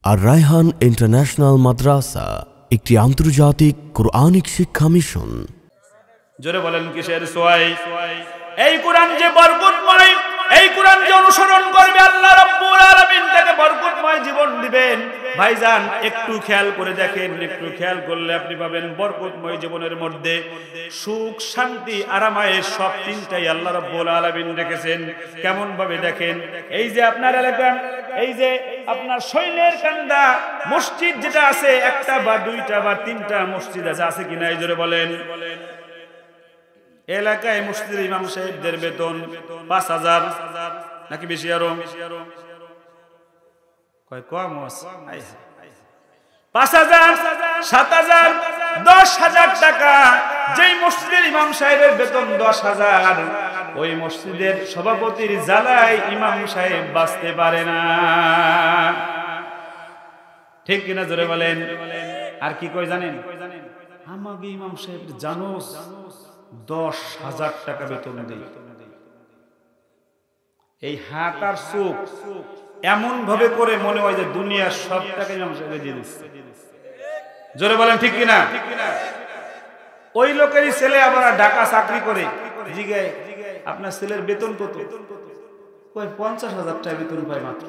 আর Raihan international মাদ্রাসা একটি আন্তর্জাতিক Quranic শিক্ষা মিশন। জোরে বলেন কিসের সোয়াই? এই কোরআন যে বরকতময়, এই কোরআন যে অনুসরণ করবে আল্লাহ রাব্বুল আলামিন তাকে বরকতময় জীবন দিবেন। ভাইজান একটু খেয়াল করে দেখেন, একটু খেয়াল করলে আপনি পাবেন বরকতময় জীবনের মধ্যে সুখ, শান্তি, আরামায়েশ সব তিনটাই আল্লাহ রাব্বুল আলামিন রেখেছেন। কেমন ভাবে দেখেন, এই যে আপনার এলাকা, এই যে আপনার শৈলের কান্দা মসজিদ যেটা আছে, একটা বা দুইটা বা তিনটা মসজিদ আছে কিনা এই জোরে বলেন? এলাকায় মসজিদের ইমাম সাহেবদের বেতন ৫,০০০ নাকি বেশি? আরো কম ৫,০০০, ৭,০০০, ১০,০০০ টাকা। যেই মসজিদের ইমাম সাহেবের বেতন ১০,০০০, ওই মসজিদের সভাপতির জ্বালায় ইমাম সাহেব বাঁচতে পারে না। ঠিক কিনা জোরে বলেন? আর কি কই জানেন? আমাকে ইমাম সাহেব জানো ১০,০০০ টাকা বেতন দেয়। এই হাত আর চোখ এমন ভাবে করে মনে হয় যে দুনিয়ার সব টাকা ইমাম সাহেব দিয়ে দিচ্ছে। জোরে বলেন ঠিক কিনা? ওই লোকেরই ছেলে আবার ঢাকা চাকরি করে, জিগায় আপনার ছেলের বেতন কত? কয় ৫০,০০০ টাকা বেতন পায় মাত্র।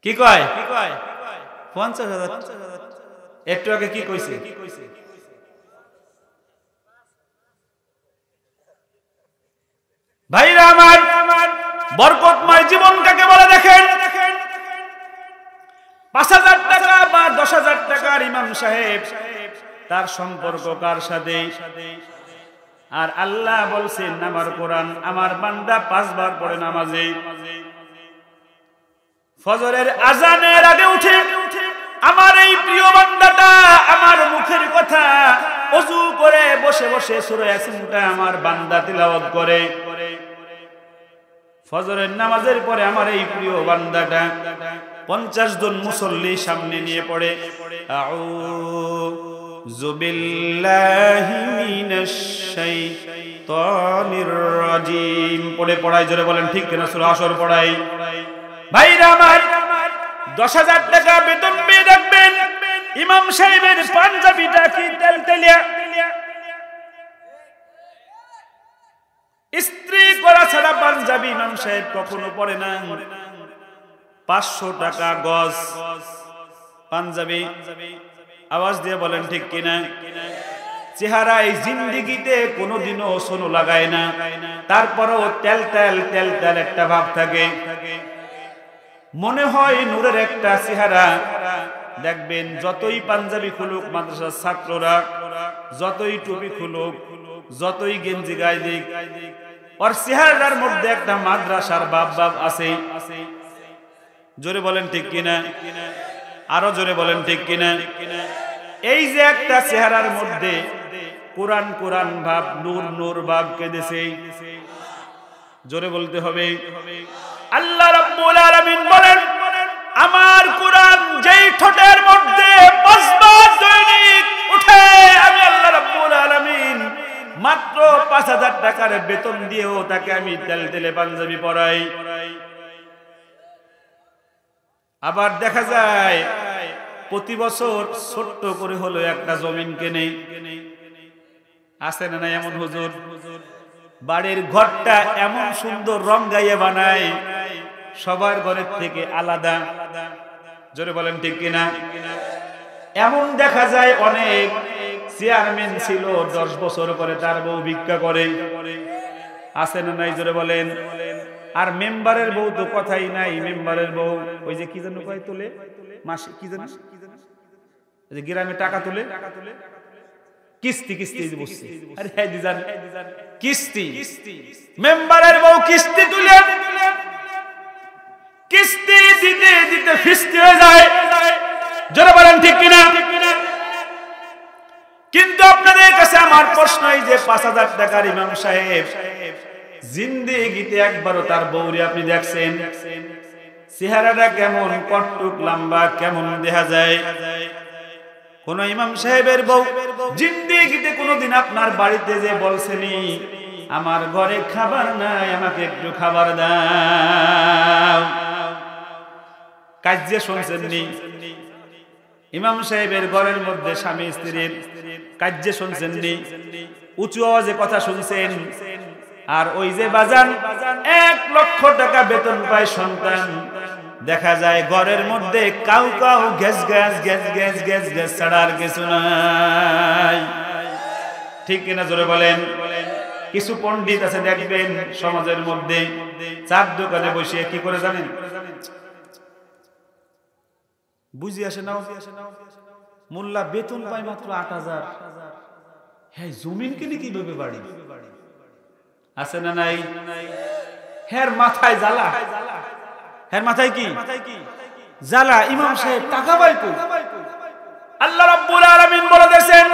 কি কয়? ৫০,০০০। একটু আগে কি কইছে? ভাইরা আমার, বরকতময় জীবন কাকে বলে দেখেন। ৫,০০০ টাকা বা ১০,০০০ টাকার ইমাম সাহেব, তার সম্পর্ক কার সাথে? আর আল্লাহ বলছেন আমার কোরআন, আমার বান্দা ৫ বার পড়ে নামাজে, ফজরের আজানের আগে উঠে আমার এই প্রিয় বান্দাটা আমার মুখের কথা ওযু করে বসে বসে সূরা ইয়াসিনটা আমার বান্দা তিলাওয়াত করে। ফজরের নামাজের পরে আমার এই প্রিয় বান্দাটা ৫০ জন মুসল্লি সামনে নিয়ে পড়ে আউযু বিল্লাহি মিনাশ শাইতানির রাজিম পড়ে পড়াই। জোরে বলেন ঠিক কিনা? সূরা আসর পড়াই। ভাইরা আমার, ১০,০০০ টাকা বেতন পেয়ে দেখবেন ইমাম সাহেবের পাঞ্জাবিটা কি তেলতেলিয়া, ইস্ত্রি করা ছাড়া পাঞ্জাবি ইমাম সাহেব কখনো পরে না। ৫০০ টাকা গজ পাঞ্জাবি। আওয়াজ দিয়ে বলেন ঠিক কিনা? চেহারায় জিন্দিগিতে কোনোদিনও সোনো লাগায় না, তারপরও তেল তেল তেল তেল একটা ভাব থাকে, মনে হয় নূরের একটা চেহারা। দেখবেন যতই পাঞ্জাবি খুলুক মাদ্রাসার ছাত্ররা, যতই টুপি খুলুক, যতই গেঞ্জি গায়ে দিক, ওর চেহারার মধ্যে একটা মাদ্রাসার ভাব ভাব আছে। জোরে বলেন ঠিক কিনা? আরো জোরে বলেন ঠিক কিনা? এই যে একটা চেহারার মধ্যে কোরআন কোরআন ভাব, নূর নূর ভাব কেঁদেছে। জোরে বলতে হবে। আল্লাহ রাব্বুল আলামিন বলেন, আমার কোরআন যেই ঠোঁটের মধ্যে ৫ বার দৈনিক উঠে, আমি আল্লাহ রাব্বুল আলামিন মাত্র ৫,০০০ টাকার বেতন দিয়েও তাকে আমি তেল তেলে পাঞ্জাবি পরাই। আবার দেখা যায় প্রতি বছর ছোট্ট করে হলো একটা জমিন কেনে। আছে না নাই এমন হুজুর? বাড়ির ঘরটা এমন সুন্দর রং গাইয়ে বানায়, সবার ঘরের থেকে আলাদা। জোরে বলেন ঠিক কিনা? এমন দেখা যায় অনেক চেয়ারম্যান ছিল ১০ বছর পরে তার বউ ভিক্ষা করে। আছে না নাই? জোরে বলেন। আর মেম্বারের বউ তো কথাই নাই। মেম্বারের বউ ওই যে কি যেন কয় তোলে মাসে, কি যেন যে গ্রামে টাকা তোলে, কিস্তি কিস্তি বসছে। আরে হ্যাঁ দিজান, কিস্তি। মেম্বারের বউ কিস্তি তুলে, কিস্তি দিতে দিতে ফিস্তি হয়ে যায়। জোরে বলেন ঠিক কিনা? কিন্তু আপনাদের কাছে আমার প্রশ্ন, এই যে ৫,০০০ টাকার ইমাম সাহেব জিন্দেগিতে একবারও তার বউরে আপনি দেখছেন? চেহারাটা কেমন, কটটুক লম্বা, কেমন দেখা যায়? কোন ইমাম সাহেবের বউ জিন্দেগিতে কোনদিন আপনার বাড়িতে যে বলছেনি আমার ঘরে খাবার নাই, আমাকে একটু খাবার দাও? কাজে শুনছেননি? ইমাম সাহেবের ঘরের মধ্যে স্বামী স্ত্রীর কাজে শুনছেননি? উঁচু আওয়াজে কথা শুনছেন। আর ওই যে বাজান 1 লক্ষ টাকা বেতন পায় সন্তান, দেখা যায় ঘরের মধ্যে cow cow gas gas gas gas gas gas ছাড়া আর কিছু নাই। ঠিক কিনা জোরে বলেন? কিছু পণ্ডিত আছে দেখবেন সমাজের মধ্যে চার দোকানে বসে কি করে জানেন? বুঝি আসে না, মোল্লা বেতন পায় মাত্র 8,000, হ্যাঁ জমিন কিনে কিভাবে বাড়ি? আছে না নাই? হ্যাঁ মাথায় জ্বালা, হ্যাঁ মাথায় কি জ্বালা? ইমাম সাহেব টাকা পায় তো। আল্লাহ রাব্বুল আলামিন বলে দিয়েছেন,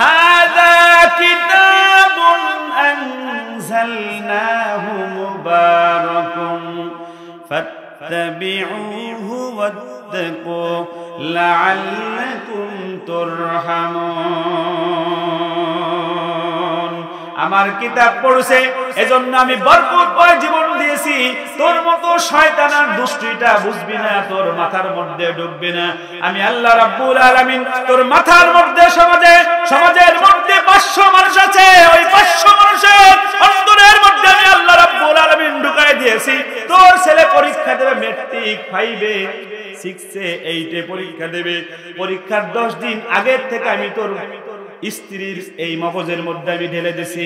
হাযা কিতাবুন আনজালনাহু মুবারাকুন ফাত্তাবিউহু ওয়াত্তাকু লাআল্লাকুম তুরহামুন। আমার কিতাব পড়ছে এজন্য আমি বরকতময় জীবন দিয়েছি। তোর মতো শয়তানার দুষ্টিটা বুঝবি না, তোর মাথার মধ্যে ঢুকবে না। আমি আল্লাহ রাব্বুল আলামিন তোর মাথার মধ্যে সমাজের মধ্যে 500 মানুষ আছে, ওই 500 মানুষের অন্তরের মধ্যে আমি আল্লাহ রাব্বুল আলামিন ঢুকাই দিয়েছি। তোর ছেলে পরীক্ষা দেবে ম্যাট্রিক 5-এ, 6-এ, 8-এ পরীক্ষা দেবে। পরীক্ষার 10 দিন আগের থেকে আমি তোর স্ত্রীর এই মগজের মধ্যে আমি ঢেলে দিছি।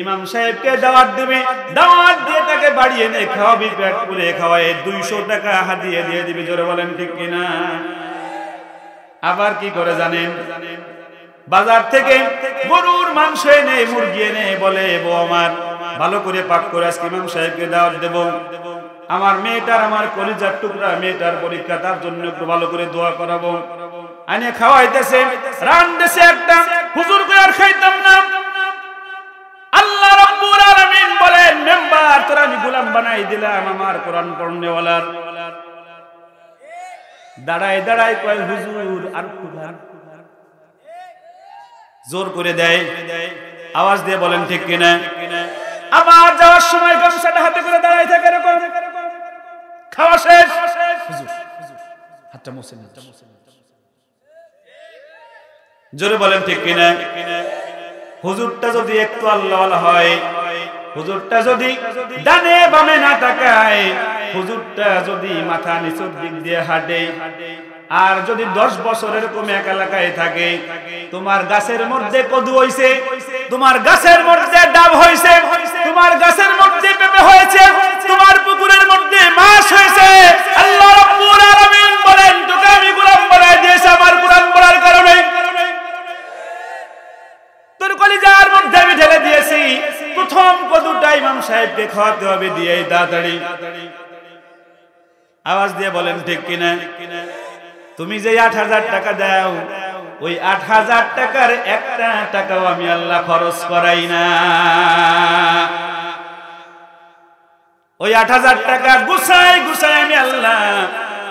ইমাম সাহেবকে দাওয়াত দিবে, দাওয়াত দিয়ে তাকে বাড়ি এনে খাওয়াবি, পেট পুরে খাওয়ায় 200 টাকা হাদিয়া দিয়ে দিবি। জোরে বলেন ঠিক কিনা? আবার কি করে জানেন? বাজার থেকে গরুর মাংস এনে, মুরগি এনে বলে, বউ আমার ভালো করে পাক করে আজকে ইমাম সাহেবকে দাওয়াত দেব। আমার মেয়েটার, আমার কলিজার টুকরা মেয়েটার পরীক্ষা, তার জন্য একটু ভালো করে দোয়া করাবো। আনে খাওয়াইতেছে, রান্দেছে একটা, হুজুর করে আর খাইতাম না। আল্লাহ রাব্বুল আলামিন বলেন, মেম্বার তোরা আমি গোলাম বানাই দিলাম আমার কোরআন পড়নেওয়ালার। দাঁড়ায় দাঁড়ায় কয়, হুজুর আর একটু গান। জোর করে দেয়, আওয়াজ দিয়ে বলেন ঠিক কিনা? আমার যাওয়ার সময় গামছাটা হাতে করে দাঁড়ায় থাকে এরকম। খাওয়া শেষ, হুজুর হাতটা মুছেন। জোরে বলেন ঠিক কিনা? হুজুরটা যদি একটু আল্লাহওয়ালা হয়, হুজুরটা যদি ডানে বামে না তাকায়, হুজুরটা যদি মাথা নিচের দিক দিয়ে হাঁটে, আর যদি 10 বছর এরকম এক এলাকায় থাকে, তোমার গাছের মধ্যে কদু হইছে, তোমার গাছের মধ্যে ডাব হইছে, তোমার গাছের মধ্যে পেঁপে হয়েছে, তোমার পুকুরের মধ্যে মাছ হয়েছে, আল্লাহ রাব্বুল আলামিন বলেন তোকে আমি গোলাম বানাই দিয়েছি আমার কোরআন পড়ার কারণে। তোর কলিজার মধ্যে আমি ঢেলে দিয়েছি। প্রথম কদুটা ইমাম সাহেবকে খাওয়াতে হবে, দিয়ে তাড়াতাড়ি। আওয়াজ দিয়ে বলেন ঠিক কিনা? তুমি যে 8,000 টাকা দাও, ওই 8,000 টাকার একটা টাকাও আমি আল্লাহ খরচ করাই না। ওই 8,000 টাকা গুছাই গুছাই আমি আল্লাহ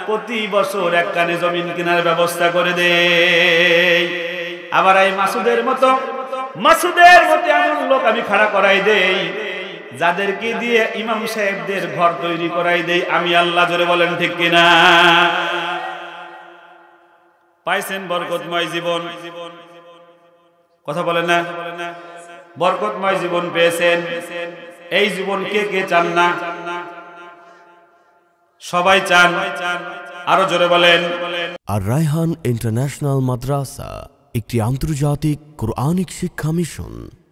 প্রতি বছর এক কানে জমিন কেনার ব্যবস্থা করে দেই। আবার এই মাসুদের মতো এমন লোক আমি খাড়া করাই দেই, যাদেরকে দিয়ে ইমাম সাহেবদের ঘর তৈরি করাই দেই আমি আল্লাহ। জোরে বলেন ঠিক কিনা? পাইছেন বরকতময় জীবন? কথা বলেন না? বরকতময় জীবন পেয়েছেন। এই জীবন কে কে চান না? সবাই চান। আরো জোরে বলেন। আর রায়হান ইন্টারন্যাশনাল মাদ্রাসা একটি আন্তর্জাতিক কোরআনিক শিক্ষা মিশন।